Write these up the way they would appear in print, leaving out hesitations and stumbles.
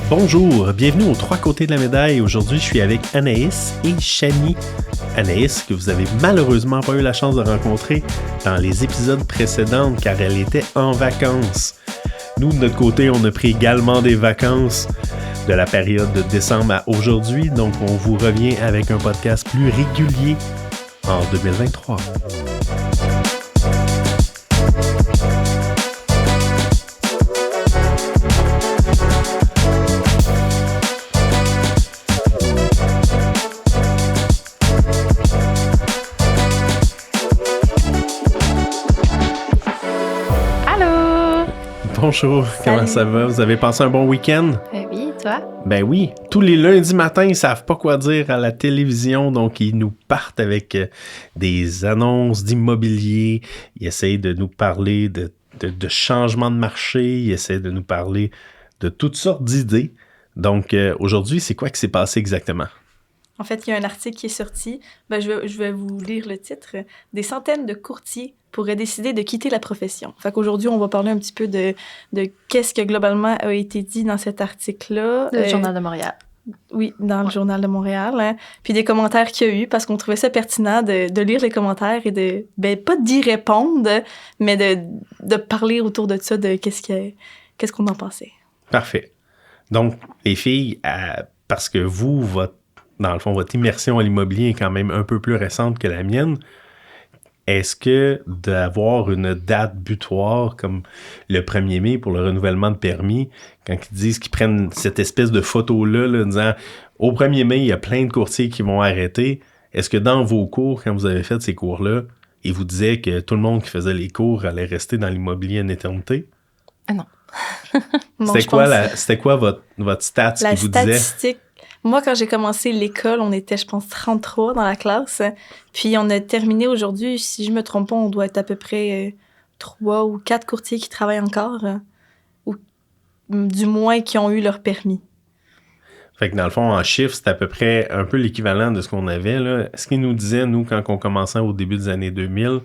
Bonjour, bienvenue aux trois côtés de la médaille. Aujourd'hui, je suis avec Anaïs et Chani. Anaïs, que vous avez malheureusement pas eu la chance de rencontrer dans les épisodes précédents car elle était en vacances. Nous, de notre côté, on a pris également des vacances de la période de décembre à aujourd'hui, donc on vous revient avec un podcast plus régulier en 2023. Bonjour, comment ça va? Vous avez passé un bon week-end? Oui, toi? Ben oui, tous les lundis matins, ils savent pas quoi dire à la télévision, donc ils nous partent avec des annonces d'immobilier, ils essayent de nous parler de changements de marché, ils essayent de nous parler de toutes sortes d'idées. Donc aujourd'hui, c'est quoi qui s'est passé exactement? En fait, il y a un article qui est sorti. Je vais vous lire le titre. « Des centaines de courtiers pourraient décider de quitter la profession ». Fait qu'aujourd'hui, on va parler un petit peu de qu'est-ce que globalement a été dit dans cet article-là. Le Journal de Montréal. Oui, dans le Journal de Montréal. Hein. Puis des commentaires qu'il y a eu, parce qu'on trouvait ça pertinent de lire les commentaires et pas d'y répondre, mais de parler autour de ça, de qu'est-ce qu'on en pensait. Parfait. Donc, les filles, parce que dans le fond, votre immersion à l'immobilier est quand même un peu plus récente que la mienne. Est-ce que d'avoir une date butoir comme le 1er mai pour le renouvellement de permis, quand ils disent qu'ils prennent cette espèce de photo-là, disant au 1er mai, il y a plein de courtiers qui vont arrêter, est-ce que dans vos cours, quand vous avez fait ces cours-là, ils vous disaient que tout le monde qui faisait les cours allait rester dans l'immobilier en éternité? Non. C'était quoi votre stats qui vous disait? La statistique. Moi, quand j'ai commencé l'école, on était, je pense, 33 dans la classe. Puis on a terminé aujourd'hui, si je me trompe pas, on doit être à peu près 3 ou 4 courtiers qui travaillent encore, ou du moins qui ont eu leur permis. Fait que dans le fond, en chiffres, c'est à peu près un peu l'équivalent de ce qu'on avait, là. Ce qu'ils nous disaient, nous, quand on commençait au début des années 2000,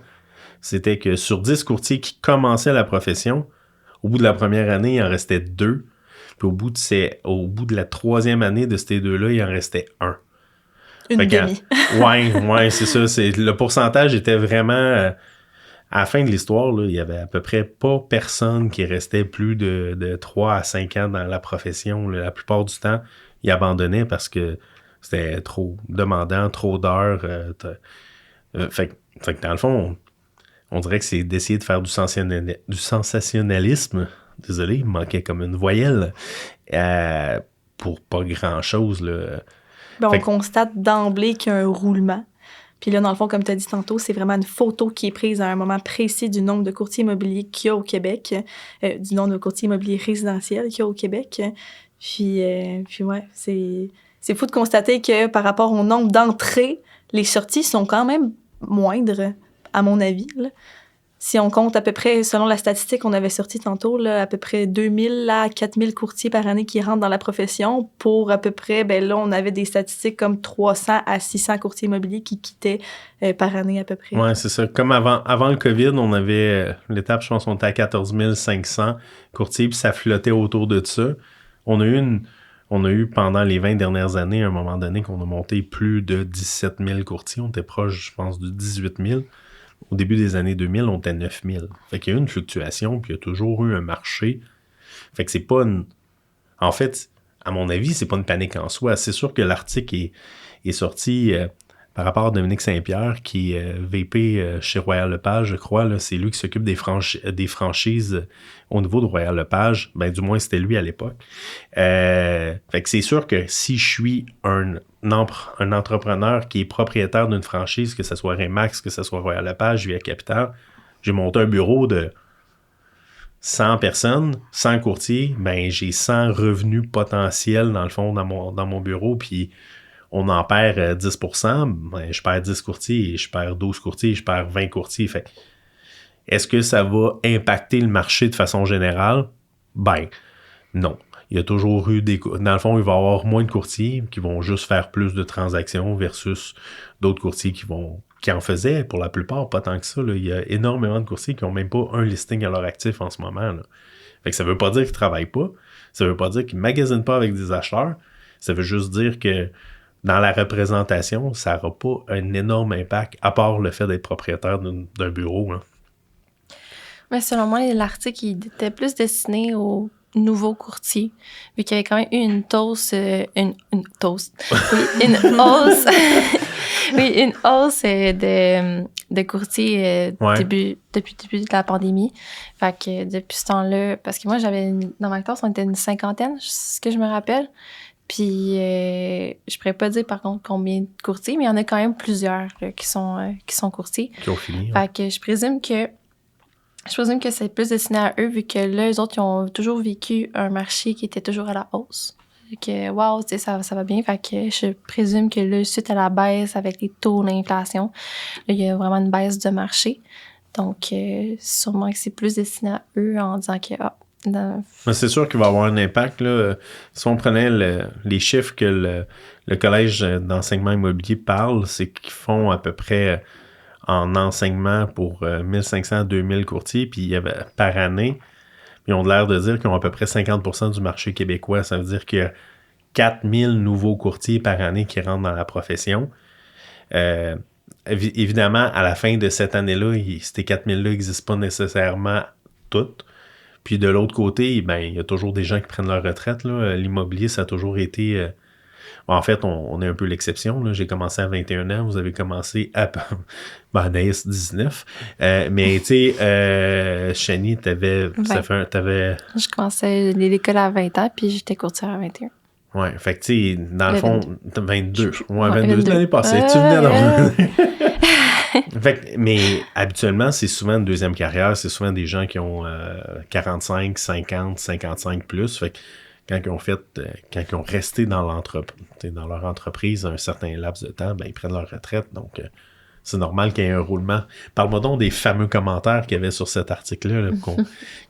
c'était que sur 10 courtiers qui commençaient la profession, au bout de la première année, il en restait 2. Puis au bout de la 3e année de ces 2-là, il en restait 1. Une demi. Ouais, c'est ça. Le pourcentage était vraiment... à la fin de l'histoire, là, il y avait à peu près pas personne qui restait plus de 3 à 5 ans dans la profession. Là. La plupart du temps, ils abandonnaient parce que c'était trop demandant, trop d'heures. Fait que dans le fond, on dirait que c'est d'essayer de faire du sensationnalisme. Désolé, il me manquait comme une voyelle pour pas grand-chose. Là. On constate d'emblée qu'il y a un roulement. Puis là, dans le fond, comme tu as dit tantôt, c'est vraiment une photo qui est prise à un moment précis du nombre de courtiers immobiliers qu'il y a au Québec, du nombre de courtiers immobiliers résidentiels qu'il y a au Québec. Puis ouais, c'est fou de constater que par rapport au nombre d'entrées, les sorties sont quand même moindres, à mon avis, là. Si on compte à peu près, selon la statistique qu'on avait sortie tantôt, là, à peu près 2000 à 4000 courtiers par année qui rentrent dans la profession, pour à peu près, là, on avait des statistiques comme 300 à 600 courtiers immobiliers qui quittaient par année à peu près. Oui, c'est ça. Comme avant le COVID, on avait l'étape, je pense, on était à 14 500 courtiers, puis ça flottait autour de ça. On a eu pendant les 20 dernières années, à un moment donné, qu'on a monté plus de 17 000 courtiers. On était proche, je pense, de 18 000. Au début des années 2000, on était à 9 000. Fait qu'il y a eu une fluctuation, puis il y a toujours eu un marché. Fait que c'est pas une... En fait, à mon avis, c'est pas une panique en soi. C'est sûr que l'article est sorti par rapport à Dominique Saint-Pierre, qui est VP chez Royal Lepage, je crois. Là, c'est lui qui s'occupe des franchises au niveau de Royal Lepage. Ben, du moins, c'était lui à l'époque. Fait que c'est sûr que si je suis un entrepreneur qui est propriétaire d'une franchise, que ce soit Remax, que ce soit Royal Lepage, Via Capital, j'ai monté un bureau de 100 personnes, 100 courtiers, ben j'ai 100 revenus potentiels dans le fond dans mon bureau, puis on en perd 10%, ben je perds 10 courtiers, je perds 12 courtiers, je perds 20 courtiers. Fait est-ce que ça va impacter le marché de façon générale? Ben, non. Il y a toujours eu dans le fond, il va y avoir moins de courtiers qui vont juste faire plus de transactions versus d'autres courtiers qui en faisaient pour la plupart, pas tant que ça. Là. Il y a énormément de courtiers qui n'ont même pas un listing à leur actif en ce moment. Là. Fait que ça veut pas dire qu'ils ne travaillent pas. Ça veut pas dire qu'ils magasinent pas avec des acheteurs. Ça veut juste dire que dans la représentation, ça n'aura pas un énorme impact, à part le fait d'être propriétaire d'un bureau. Hein. Mais selon moi, l'article il était plus destiné aux nouveaux courtiers, vu qu'il y avait quand même eu une hausse, une hausse oui, une hausse de courtiers depuis le début de la pandémie. Fait que depuis ce temps-là, parce que moi, dans ma classe, on était une 50aine, ce que je me rappelle. Puis, je pourrais pas dire, par contre, combien de courtiers, mais il y en a quand même plusieurs là, qui sont courtiers. Qui ont fini. Fait que je présume que c'est plus destiné à eux, vu que là, eux autres, ils ont toujours vécu un marché qui était toujours à la hausse. Fait que, wow, tu sais, ça va bien. Fait que je présume que là, suite à la baisse avec les taux, l'inflation, là, il y a vraiment une baisse de marché. Donc, sûrement que c'est plus destiné à eux en disant que, Mais c'est sûr qu'il va y avoir un impact. Là. Si on prenait les chiffres que le Collège d'enseignement immobilier parle, c'est qu'ils font à peu près en enseignement pour 1500 à 2000 courtiers, puis par année, ils ont l'air de dire qu'ils ont à peu près 50% du marché québécois. Ça veut dire qu'il y a 4000 nouveaux courtiers par année qui rentrent dans la profession. Évidemment, à la fin de cette année-là, ces 4000-là n'existent pas nécessairement toutes. Puis de l'autre côté, ben, il y a toujours des gens qui prennent leur retraite. Là. L'immobilier, ça a toujours été... En fait, on est un peu l'exception. Là. J'ai commencé à 21 ans, vous avez commencé à... Anaïs, 19. Mais tu sais, Chani, t'avais... Je commençais l'école à 20 ans, puis j'étais courtière à 21. Ouais, fait que tu sais, dans le fond, 22. Ouais, 22 l'année passée. Ouais, tu venais d'en... Fait que, mais habituellement, c'est souvent une deuxième carrière. C'est souvent des gens qui ont 45, 50, 55 plus. Fait que quand ils ont resté dans leur entreprise un certain laps de temps, ben, ils prennent leur retraite. Donc, c'est normal qu'il y ait un roulement. Parle-moi donc des fameux commentaires qu'il y avait sur cet article-là, là,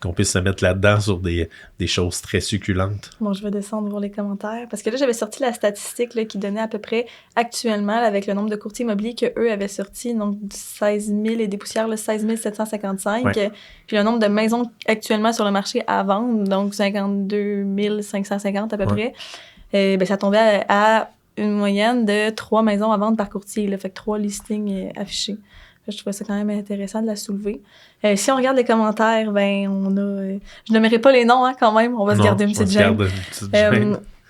qu'on puisse se mettre là-dedans sur des choses très succulentes. Bon, je vais descendre voir les commentaires. Parce que là, j'avais sorti la statistique là, qui donnait à peu près actuellement, là, avec le nombre de courtiers immobiliers qu'eux avaient sorti, donc 16 000 et des poussières, là, 16 755. Ouais. Puis le nombre de maisons actuellement sur le marché à vendre, donc 52 550 à peu près. Ben, ça tombait à une moyenne de 3 maisons à vendre par courtier, là, fait que 3 listings affichés. Je trouvais ça quand même intéressant de la soulever. Si on regarde les commentaires, ben on a... je nommerai pas les noms, hein, quand même, on va se garder une petite gêne.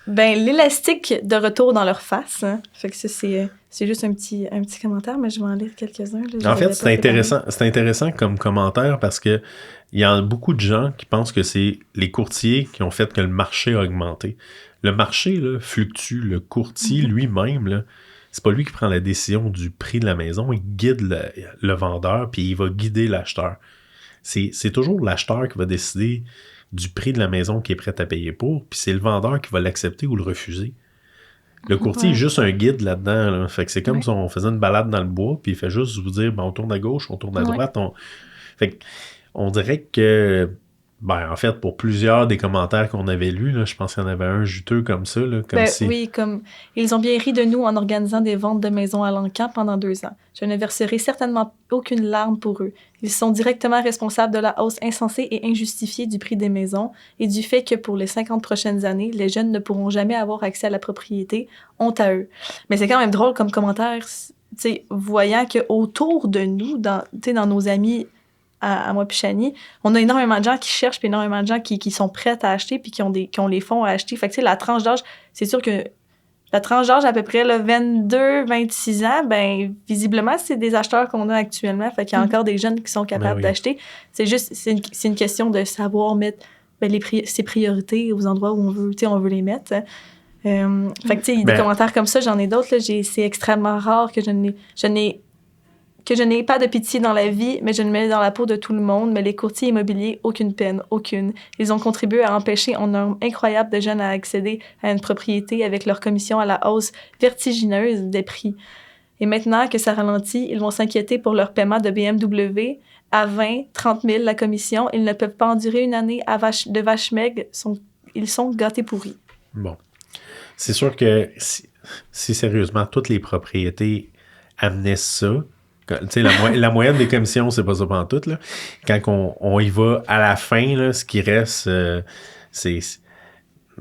Ben, l'élastique de retour dans leur face, hein, fait que ça, c'est juste un petit commentaire, mais je vais en lire quelques-uns. Là, en fait, c'est intéressant comme commentaire parce que il y a beaucoup de gens qui pensent que c'est les courtiers qui ont fait que le marché a augmenté. Le marché là, fluctue. Le courtier lui-même, là, c'est pas lui qui prend la décision du prix de la maison. Il guide le vendeur, puis il va guider l'acheteur. C'est toujours l'acheteur qui va décider du prix de la maison qu'il est prêt à payer pour, puis c'est le vendeur qui va l'accepter ou le refuser. Le courtier est juste un guide là-dedans. Là. Fait que c'est comme si on faisait une balade dans le bois, puis il fait juste vous dire, ben, on tourne à gauche, on tourne à droite. Fait que, on dirait que... Ben, en fait, pour plusieurs des commentaires qu'on avait lus, là, je pense qu'il y en avait un juteux comme ça. Là, comme oui, comme « Ils ont bien ri de nous en organisant des ventes de maisons à l'encan pendant 2 ans. Je ne verserai certainement aucune larme pour eux. Ils sont directement responsables de la hausse insensée et injustifiée du prix des maisons et du fait que pour les 50 prochaines années, les jeunes ne pourront jamais avoir accès à la propriété. Honte à eux. » Mais c'est quand même drôle comme commentaire, voyant qu'autour de nous, dans nos amis... à moi puis Chani, on a énormément de gens qui cherchent puis énormément de gens qui sont prêts à acheter puis qui ont les fonds à acheter. Fait que, tu sais, la tranche d'âge, c'est sûr que la tranche d'âge à peu près 22-26 ans, ben visiblement, c'est des acheteurs qu'on a actuellement. Fait qu'il y a encore des jeunes qui sont capables d'acheter. C'est juste, c'est une question de savoir mettre ses priorités aux endroits où on veut les mettre. Fait que, tu sais, des commentaires comme ça, j'en ai d'autres. Là, c'est extrêmement rare que je n'ai pas de pitié dans la vie, mais je me mets dans la peau de tout le monde. Mais les courtiers immobiliers, aucune peine, aucune. Ils ont contribué à empêcher un nombre incroyable de jeunes à accéder à une propriété avec leur commission à la hausse vertigineuse des prix. Et maintenant que ça ralentit, ils vont s'inquiéter pour leur paiement de BMW à 20, 30 000 la commission. Ils ne peuvent pas endurer une année de vache maigre. Ils sont gâtés pourris. Bon. C'est sûr que si sérieusement toutes les propriétés amenaient ça, la moyenne des commissions, c'est pas ça pantoute, là. Quand on y va à la fin, là, ce qui reste, c'est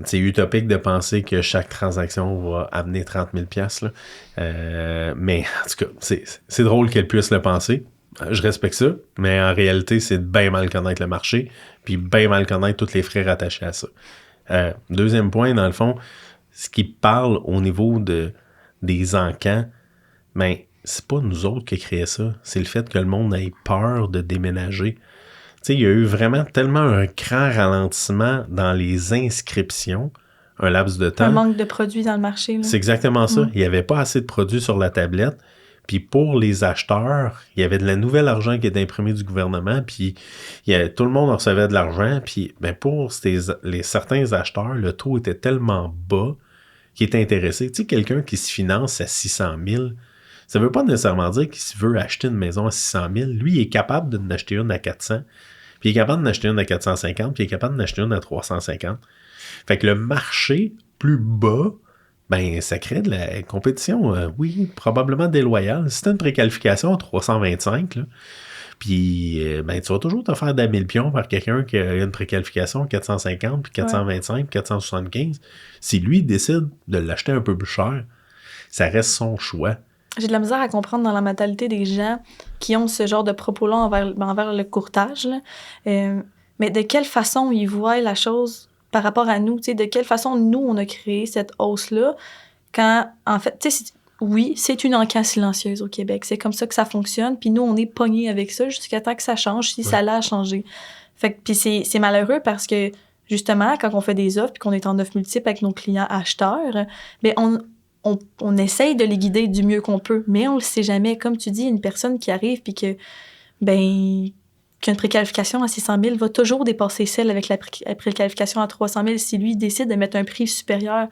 c'est utopique de penser que chaque transaction va amener 30 000 $, là. Mais en tout cas, c'est drôle qu'elle puisse le penser. Je respecte ça, mais en réalité, c'est de bien mal connaître le marché, puis bien mal connaître tous les frais rattachés à ça. Deuxième point, dans le fond, ce qui parle au niveau des encans, ben, c'est pas nous autres qui créons ça. C'est le fait que le monde ait peur de déménager. Tu sais, il y a eu vraiment tellement un grand ralentissement dans les inscriptions, un laps de temps. Un manque de produits dans le marché. Là. C'est exactement ça. Il n'y avait pas assez de produits sur la tablette. Puis pour les acheteurs, il y avait de la nouvelle argent qui était imprimée du gouvernement, puis tout le monde recevait de l'argent. Puis ben pour certains acheteurs, le taux était tellement bas qu'ils étaient intéressés. Tu sais, quelqu'un qui se finance à 600 000, ça ne veut pas nécessairement dire qu'il veut acheter une maison à 600 000. Lui, il est capable d'en acheter une à 400, puis il est capable d'en acheter une à 450, puis il est capable d'en acheter une à 350. Fait que le marché plus bas, ben ça crée de la compétition, oui, probablement déloyale. Si tu as une préqualification à 325, là, puis ben, tu vas toujours te faire d'amener le pion par quelqu'un qui a une préqualification 450, puis 425, 475. Si lui décide de l'acheter un peu plus cher, ça reste son choix. J'ai de la misère à comprendre dans la mentalité des gens qui ont ce genre de propos-là envers le courtage. Là. Mais de quelle façon ils voient la chose par rapport à nous? De quelle façon, nous, on a créé cette hausse-là quand, en fait, oui, c'est une encan silencieuse au Québec. C'est comme ça que ça fonctionne. Puis nous, on est pognés avec ça jusqu'à temps que ça change, si ça l'a changé. Fait que, puis c'est malheureux parce que, justement, quand on fait des offres puis qu'on est en offre multiple avec nos clients acheteurs, bien, on essaye de les guider du mieux qu'on peut, mais on le sait jamais. Comme tu dis, une personne qui arrive puis que, ben, qu'une préqualification à 600 000 va toujours dépasser celle avec la préqualification à 300 000 si lui décide de mettre un prix supérieur.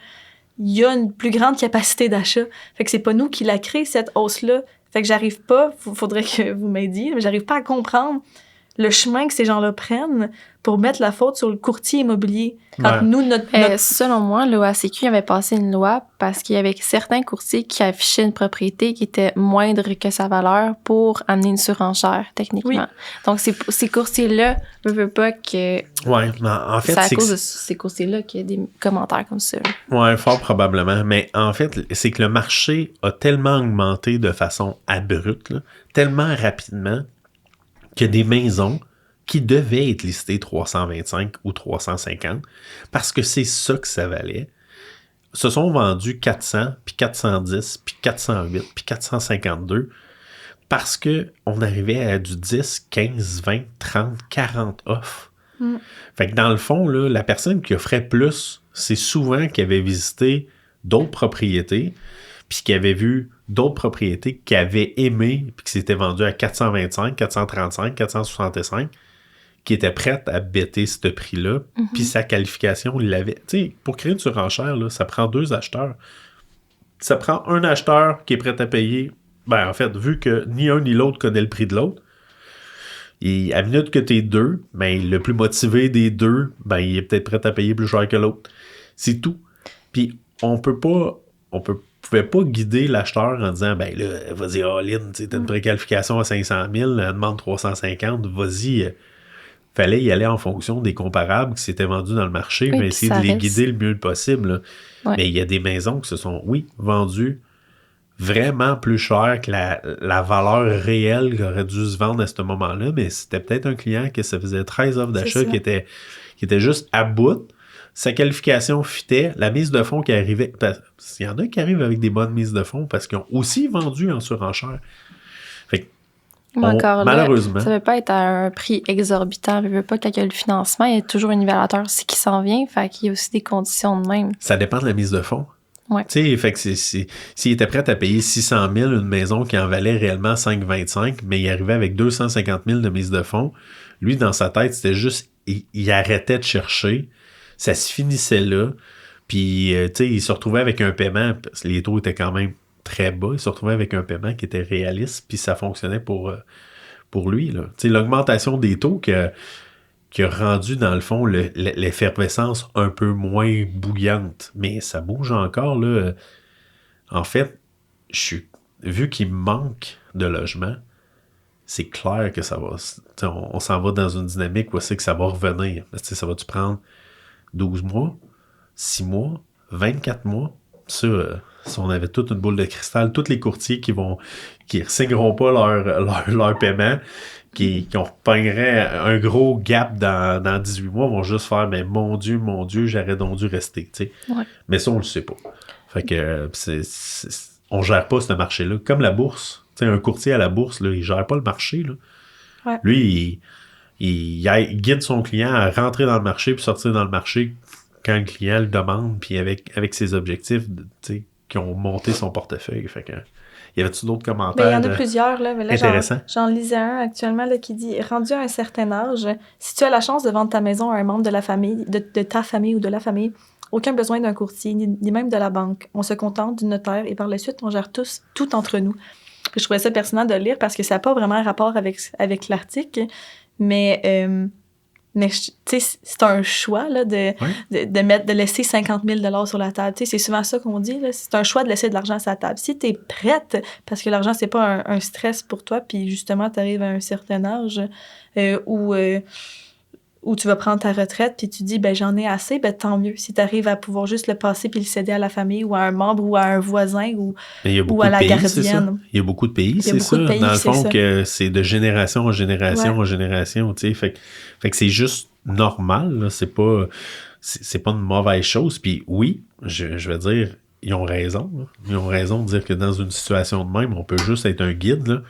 Il y a une plus grande capacité d'achat. Fait que c'est pas nous qui la créé, cette hausse-là. Fait que j'arrive pas, faudrait que vous m'aidiez, mais j'arrive pas à comprendre le chemin que ces gens-là prennent pour mettre la faute sur le courtier immobilier. Quand nous, notre... Selon moi, l'OACQ avait passé une loi parce qu'il y avait certains courtiers qui affichaient une propriété qui était moindre que sa valeur pour amener une surenchère, techniquement. Oui. Donc, ces courtiers-là ne veulent pas que... Oui, en fait... C'est à cause de ces courtiers-là qu'il y a des commentaires comme ça. Oui, fort probablement. Mais en fait, c'est que le marché a tellement augmenté de façon abrupte, là, tellement rapidement, qu'il y a des maisons qui devaient être listées 325 ou 350 parce que c'est ça que ça valait, se sont vendus 400, puis 410, puis 408, puis 452 parce qu'on arrivait à du 10, 15, 20, 30, 40 offres. Fait que dans le fond, là, la personne qui offrait plus, c'est souvent qui avait visité d'autres propriétés puis qui avait vu d'autres propriétés qui avaient aimé puis qui s'étaient vendues à 425, 435, 465 qui étaient prêtes à bêter ce prix-là, puis sa qualification, il l'avait. Tu sais, pour créer une surenchère, là, ça prend 2 acheteurs. Ça prend un acheteur qui est prêt à payer. Ben, en fait, vu que ni un ni l'autre connaît le prix de l'autre, et à minute que t'es 2, ben, le plus motivé des 2, ben, il est peut-être prêt à payer plus cher que l'autre. C'est tout. Puis, on pouvait pas guider l'acheteur en disant, ben là, vas-y, all-in, t'as une préqualification à 500 000, elle demande 350, vas-y. Fallait y aller en fonction des comparables qui s'étaient vendus dans le marché, mais essayer de les guider le mieux possible. Ouais. Mais il y a des maisons qui se sont, vendues vraiment plus cher que la valeur réelle qui aurait dû se vendre à ce moment-là, mais c'était peut-être un client qui se faisait 13 offres d'achat qui était juste à bout. Sa qualification fitait, la mise de fonds qui arrivait... Il y en a qui arrivent avec des bonnes mises de fonds parce qu'ils ont aussi vendu en surenchère. Fait que, encore malheureusement... Là, ça ne veut pas être à un prix exorbitant. Il ne veut pas qu'il y ait le financement. Il y a toujours un nivelateur aussi qui s'en vient. Fait qu'il y a aussi des conditions de même. Ça dépend de la mise de fonds. Ouais. Tu sais, fait que s'il était prêt à payer 600 000 une maison qui en valait réellement 5,25, mais il arrivait avec 250 000 de mise de fonds, lui, dans sa tête, c'était juste... Il arrêtait de chercher. Ça se finissait là. Puis, tu sais, il se retrouvait avec un paiement, parce que les taux étaient quand même très bas, il se retrouvait avec un paiement qui était réaliste, puis ça fonctionnait pour lui, là. Tu sais, l'augmentation des taux qui a rendu, dans le fond, l'effervescence un peu moins bouillante. Mais ça bouge encore, là. En fait, vu qu'il manque de logements, c'est clair que ça va... On s'en va dans une dynamique où c'est que ça va revenir. Ça va-tu prendre 12 mois? 6 mois, 24 mois, ça, si on avait toute une boule de cristal, tous les courtiers qui ne signeront pas leur paiement, qui repeigneraient un gros gap dans 18 mois, vont juste faire « Mais mon Dieu, j'aurais donc dû rester. » Ouais. Mais ça, on le sait pas. Fait que on gère pas ce marché-là. Comme la bourse. T'sais, un courtier à la bourse, là, il gère pas le marché. Là. Ouais. Lui, il guide son client à rentrer dans le marché puis sortir dans le marché quand le client le demande, puis avec ses objectifs qui ont monté son portefeuille. Fait que, y avait-tu d'autres commentaires? Il y en a plusieurs. Là, mais là, intéressants. J'en lisais un actuellement là, qui dit « Rendu à un certain âge, si tu as la chance de vendre ta maison à un membre de la famille, de ta famille ou de la famille, aucun besoin d'un courtier, ni même de la banque. On se contente du notaire et par la suite, on gère tout entre nous. » Puis je trouvais ça pertinent de le lire parce que ça n'a pas vraiment un rapport avec l'article, mais tu sais, c'est un choix là, de laisser 50 000 sur la table. Tu sais, c'est souvent ça qu'on dit. Là. C'est un choix de laisser de l'argent sur la table. Si tu es prête, parce que l'argent, c'est pas un stress pour toi, puis justement, tu arrives à un certain âge où tu vas prendre ta retraite, puis tu dis, ben j'en ai assez, ben tant mieux. Si tu arrives à pouvoir juste le passer puis le céder à la famille ou à un membre ou à un voisin ou à la gardienne. Il y a beaucoup de pays, c'est ça. Dans le fond, que c'est de génération en génération en génération, tu sais. Fait que c'est juste normal, là. C'est pas une mauvaise chose. Puis oui, je vais dire, ils ont raison. Là. Ils ont raison de dire que dans une situation de même, on peut juste être un guide, là.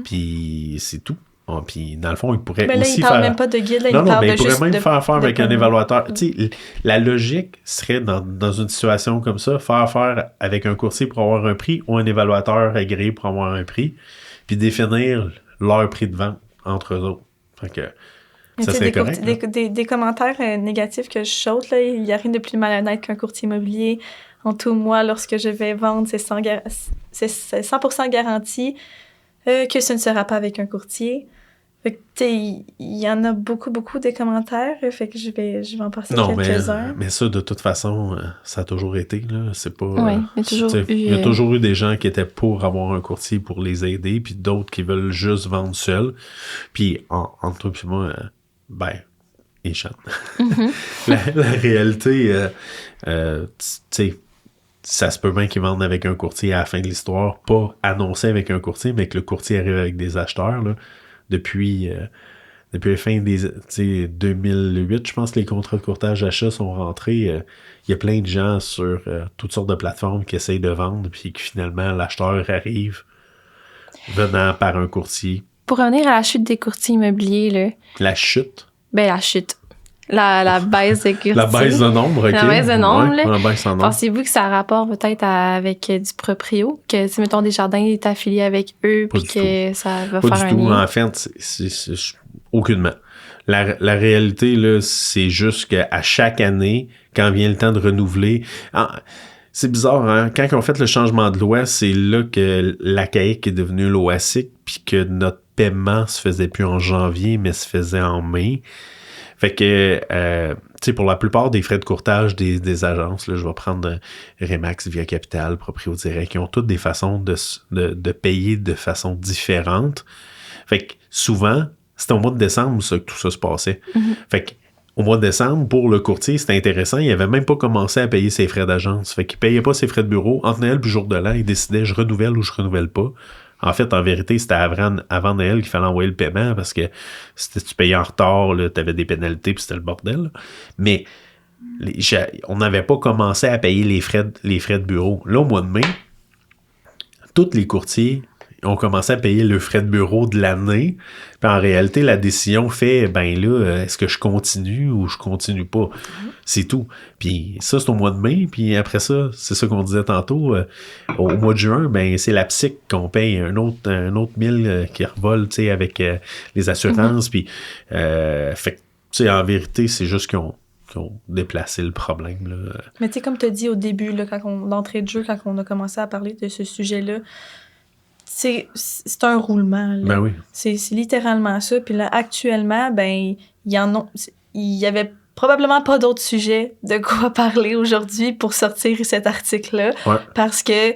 Puis c'est tout. Oh, puis dans le fond, il pourrait là, aussi il parle même pas de guide, là, il parle mais il pourrait même faire affaire avec un évaluateur. Tu sais, la logique serait dans une situation comme ça, faire affaire avec un courtier pour avoir un prix ou un évaluateur agréé pour avoir un prix, puis définir leur prix de vente entre eux autres. Fait que ça serait correct. Des commentaires négatifs que je saute, là, il n'y a rien de plus malhonnête qu'un courtier immobilier. En tout, moi, lorsque je vais vendre, c'est 100% garanti que ce ne sera pas avec un courtier. Fait que, il y en a beaucoup des commentaires, fait que je vais en passer quelques-uns. Mais ça, de toute façon, ça a toujours été, là. C'est pas... Oui, il y a toujours eu des gens qui étaient pour avoir un courtier pour les aider, puis d'autres qui veulent juste vendre seuls. Puis, entre toi et moi, ils chantent. Mm-hmm. la réalité, tu sais, ça se peut bien qu'ils vendent avec un courtier à la fin de l'histoire, pas annoncé avec un courtier, mais que le courtier arrive avec des acheteurs, là. Depuis la fin des 2008, je pense que les contrats de courtage d'achat sont rentrés. Il y a plein de gens sur toutes sortes de plateformes qui essayent de vendre, puis que finalement, l'acheteur arrive venant par un courtier. Pour revenir à la chute des courtiers immobiliers, là. La chute? Ben, la chute. La baisse de courtiers. La baisse de nombre, OK. La baisse de nombre, là. La baisse en nombre. Pensez-vous que ça a rapport peut-être avec du proprio? Que si, mettons, Desjardins est affilié avec eux, puis que ça va faire un lien? Pas du tout. En fait, c'est aucunement. La réalité, là, c'est juste qu'à chaque année, quand vient le temps de renouveler... c'est bizarre, hein? Quand ils ont fait le changement de loi, c'est là que l'ACAIC est devenu l'OASIC, puis que notre paiement se faisait plus en janvier, mais se faisait en mai. Fait que, tu sais, pour la plupart des frais de courtage des agences, là, je vais prendre Remax, Via Capital, Proprio Direct, qui ont toutes des façons de payer de façon différente. Fait que souvent, c'était au mois de décembre ça, que tout ça se passait. Mm-hmm. Fait que, au mois de décembre, pour le courtier, c'était intéressant. Il n'avait même pas commencé à payer ses frais d'agence. Fait qu'il ne payait pas ses frais de bureau. Entre Noël et jour de l'an, il décidait je renouvelle ou je renouvelle pas. En fait, en vérité, c'était avant Noël qu'il fallait envoyer le paiement parce que si tu payais en retard, tu avais des pénalités puis c'était le bordel. Là. Mais on n'avait pas commencé à payer les frais de bureau. Là, au mois de mai, tous les courtiers ont commencé à payer le frais de bureau de l'année. Puis en réalité, la décision fait, est-ce que je continue ou je continue pas? C'est tout. Puis ça, c'est au mois de mai. Puis après ça, c'est ça qu'on disait tantôt. Au mois de juin, c'est la psych qu'on paye un autre 1000 qui revole, tu sais, avec les assurances. Puis, fait tu sais, en vérité, c'est juste qu'ils ont déplacé le problème, là. Mais tu sais, comme tu as dit au début, là, d'entrée de jeu, quand on a commencé à parler de ce sujet-là, c'est un roulement. Là. Ben oui. C'est littéralement ça. Puis là, actuellement, il y avait probablement pas d'autres sujets de quoi parler aujourd'hui pour sortir cet article-là. Ouais. Parce que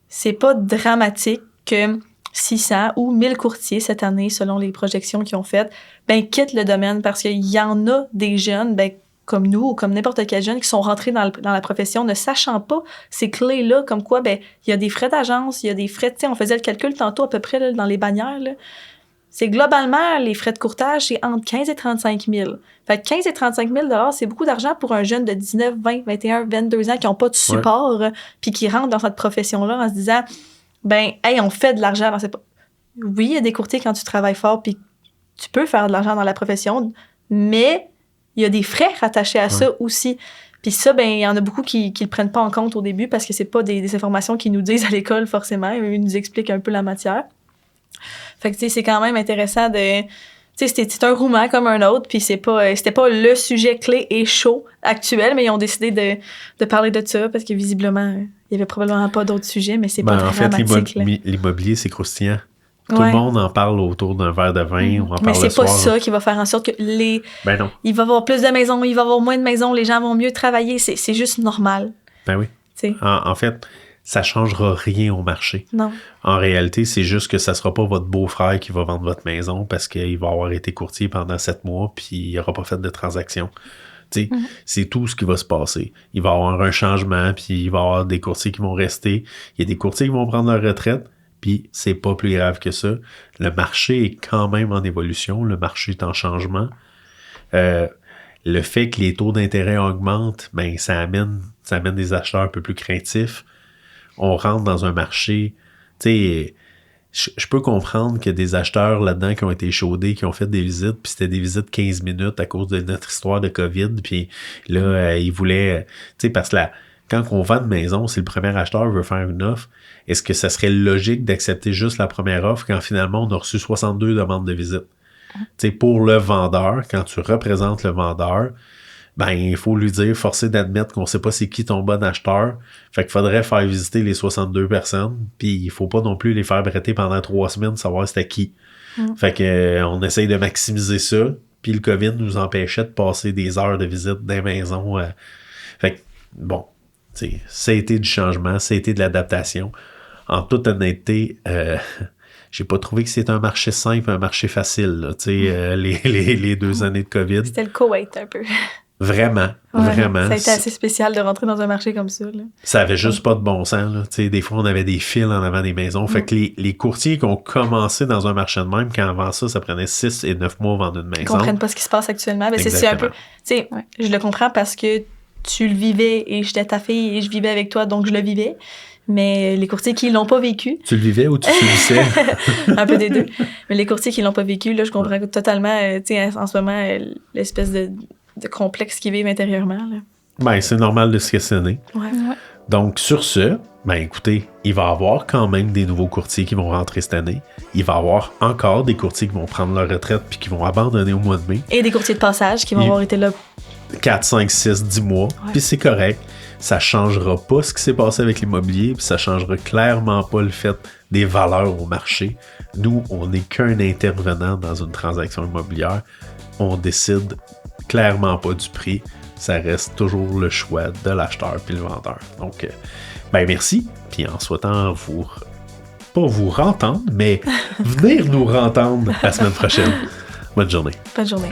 c'est pas dramatique que 600 ou 1000 courtiers cette année, selon les projections qu'ils ont faites, quittent le domaine parce qu'il y en a des jeunes, comme nous ou comme n'importe quel jeune qui sont rentrés dans la profession ne sachant pas ces clés-là, comme quoi, ben il y a des frais d'agence, il y a des frais, tu sais, on faisait le calcul tantôt à peu près là, dans les bannières, là. C'est globalement, les frais de courtage, c'est entre 15 et 35 000. Fait que 15 et 35 000 $, c'est beaucoup d'argent pour un jeune de 19, 20, 21, 22 ans qui n'ont pas de support, puis qui rentrent dans cette profession-là en se disant, ben, hey, on fait de l'argent dans cette... Oui, il y a des courtiers quand tu travailles fort, puis tu peux faire de l'argent dans la profession, mais il y a des frais rattachés à ça aussi. Puis ça, ben, il y en a beaucoup qui le prennent pas en compte au début parce que c'est pas des informations qu'ils nous disent à l'école forcément. Ils nous expliquent un peu la matière. Fait que, tu sais, c'est quand même intéressant de... Tu sais, c'est un roulement comme un autre, puis c'était pas le sujet clé et chaud actuel, mais ils ont décidé de parler de ça parce que visiblement, il y avait probablement pas d'autres sujets, mais c'est pas dramatique. En fait, l'immobilier, c'est croustillant. Tout le monde en parle autour d'un verre de vin, on en parle mais c'est le soir. pas ça qui va faire en sorte que Ben non. il va y avoir plus de maisons, il va y avoir moins de maisons, les gens vont mieux travailler, c'est juste normal. Ben oui. En fait, ça changera rien au marché. Non. En réalité, c'est juste que ça sera pas votre beau-frère qui va vendre votre maison parce qu'il va avoir été courtier pendant 7 mois puis il n'aura pas fait de transaction. C'est tout ce qui va se passer. Il va y avoir un changement puis il va y avoir des courtiers qui vont rester. Il y a des courtiers qui vont prendre leur retraite. Puis c'est pas plus grave que ça. Le marché est quand même en évolution. Le marché est en changement. Le fait que les taux d'intérêt augmentent, ben ça amène des acheteurs un peu plus craintifs. On rentre dans un marché... Tu sais, je peux comprendre qu'il y a des acheteurs là-dedans qui ont été échaudés, qui ont fait des visites, puis c'était des visites 15 minutes à cause de notre histoire de COVID. Puis là, ils voulaient... Tu sais, parce que quand on vend une maison, si le premier acheteur veut faire une offre, est-ce que ça serait logique d'accepter juste la première offre quand finalement on a reçu 62 demandes de visite? Tu sais, pour le vendeur, quand tu représentes le vendeur, ben, il faut lui dire, forcer d'admettre qu'on sait pas c'est qui ton bon acheteur. Fait qu'il faudrait faire visiter les 62 personnes, puis il faut pas non plus les faire bretter pendant 3 semaines, savoir c'était qui. Fait que, on essaye de maximiser ça, puis le COVID nous empêchait de passer des heures de visite dans les maisons. Fait que, bon, tu sais, ça a été du changement, ça a été de l'adaptation. En toute honnêteté, j'ai pas trouvé que c'était un marché simple, un marché facile, là, tu sais, les 2 années de COVID. C'était le Koweït, un peu. Vraiment. Ça a été assez spécial de rentrer dans un marché comme ça, là. Ça avait juste pas de bon sens, là. Tu sais, des fois, on avait des fils en avant des maisons. Fait que les courtiers qui ont commencé dans un marché de même, quand avant ça prenait 6 et 9 mois vendre une maison. Ils comprennent pas ce qui se passe actuellement. Mais c'est un peu... Tu sais, je le comprends parce que tu le vivais et j'étais ta fille et je vivais avec toi, donc je le vivais. Mais les courtiers qui l'ont pas vécu... Tu le vivais ou tu subissais? Un peu des deux. Mais les courtiers qui l'ont pas vécu, là, je comprends totalement, tu sais, en ce moment, l'espèce de complexe qu'ils vivent intérieurement, là. Ben, c'est normal de se questionner. Ouais. Donc, sur ce, ben écoutez, il va y avoir quand même des nouveaux courtiers qui vont rentrer cette année. Il va y avoir encore des courtiers qui vont prendre leur retraite puis qui vont abandonner au mois de mai. Et des courtiers de passage qui vont avoir été là 4, 5, 6, 10 mois. Puis c'est correct. Ça changera pas ce qui s'est passé avec l'immobilier, puis ça changera clairement pas le fait des valeurs au marché. Nous, on n'est qu'un intervenant dans une transaction immobilière. On décide clairement pas du prix. Ça reste toujours le choix de l'acheteur puis le vendeur. Donc, ben merci. Puis en souhaitant pas vous rentendre, mais venir nous rentendre la semaine prochaine. Bonne journée. Bonne journée.